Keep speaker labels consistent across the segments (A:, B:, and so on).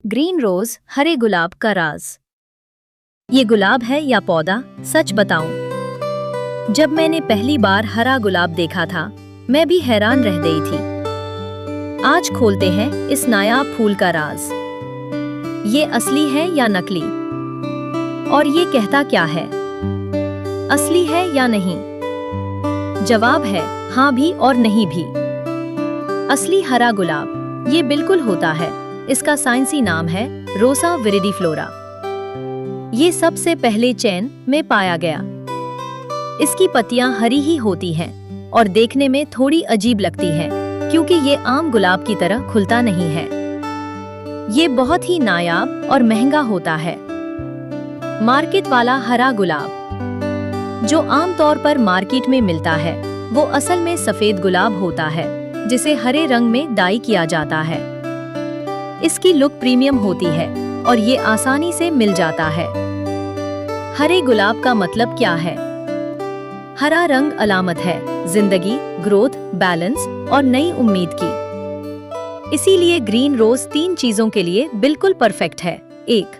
A: Green रोज, हरे गुलाब का राज। ये गुलाब है या पौधा, सच बताऊं, जब मैंने पहली बार हरा गुलाब देखा था मैं भी हैरान रह गई थी। आज खोलते हैं इस नायाब फूल का राज। ये असली है या नकली, और ये कहता क्या है, असली है या नहीं? जवाब है हाँ भी और नहीं भी। असली हरा गुलाब ये बिल्कुल होता है। इसका साइंसी नाम है रोसा विरिडीफ्लोरा। ये सबसे पहले चीन में पाया गया। इसकी पत्तियां हरी ही होती हैं और देखने में थोड़ी अजीब लगती हैं क्योंकि ये आम गुलाब की तरह खुलता नहीं है। ये बहुत ही नायाब और महंगा होता है। मार्केट वाला हरा गुलाब जो आमतौर पर मार्केट में मिलता है वो असल में सफेद गुलाब होता है जिसे हरे रंग में डाई किया जाता है। इसकी लुक प्रीमियम होती है और ये आसानी से मिल जाता है। हरे गुलाब का मतलब क्या है? हरा रंग अलामत है जिंदगी, ग्रोथ, बैलेंस और नई उम्मीद की। इसीलिए ग्रीन रोज 3 चीजों के लिए बिल्कुल परफेक्ट है। 1.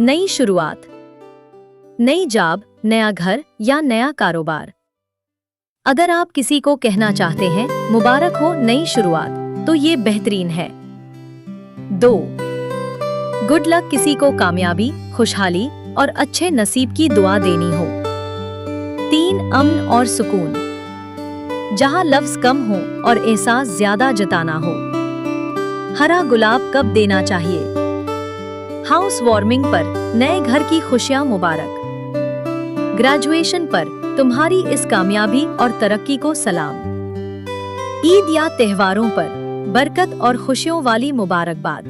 A: नई शुरुआत, नई जॉब, नया घर या नया कारोबार। अगर आप किसी को कहना चाहते हैं मुबारक हो नई शुरुआत, तो ये बेहतरीन है। 2. गुड लक, किसी को कामयाबी, खुशहाली और अच्छे नसीब की दुआ देनी हो। 3. अमन और सुकून, जहां लफ्ज कम हो और एहसास ज्यादा जताना हो। हरा गुलाब कब देना चाहिए? हाउस वार्मिंग पर, नए घर की खुशियां मुबारक। ग्रेजुएशन पर तुम्हारी इस कामयाबी और तरक्की को सलाम। ईद या त्योहारों पर बरकत और खुशियों वाली मुबारकबाद।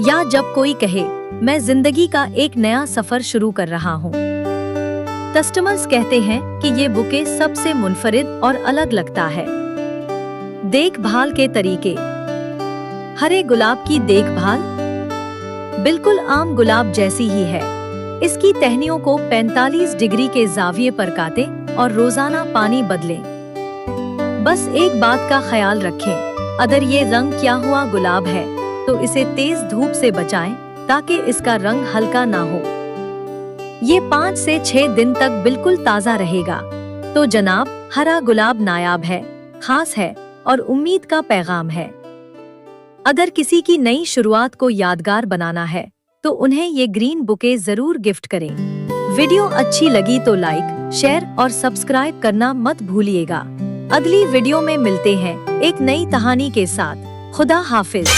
A: या जब कोई कहे मैं जिंदगी का एक नया सफर शुरू कर रहा हूँ। कस्टमर्स कहते हैं कि ये बुके सबसे मुनफरिद और अलग लगता है। देखभाल के तरीके। हरे गुलाब की देखभाल बिल्कुल आम गुलाब जैसी ही है। इसकी टहनियों को 45 डिग्री के जाविये पर काटें और रोजाना पानी बदलें। बस एक बात का ख्याल रखें, अगर ये रंग किया हुआ गुलाब है तो इसे तेज धूप से बचाएं ताकि इसका रंग हल्का ना हो। ये 5 से 6 दिन तक बिल्कुल ताज़ा रहेगा। तो जनाब, हरा गुलाब नायाब है, खास है और उम्मीद का पैगाम है। अगर किसी की नई शुरुआत को यादगार बनाना है तो उन्हें ये ग्रीन बुके जरूर गिफ्ट करें। वीडियो अच्छी लगी तो लाइक, शेयर और सब्सक्राइब करना मत भूलिएगा। अगली वीडियो में मिलते हैं एक नई कहानी के साथ। खुदा हाफिज।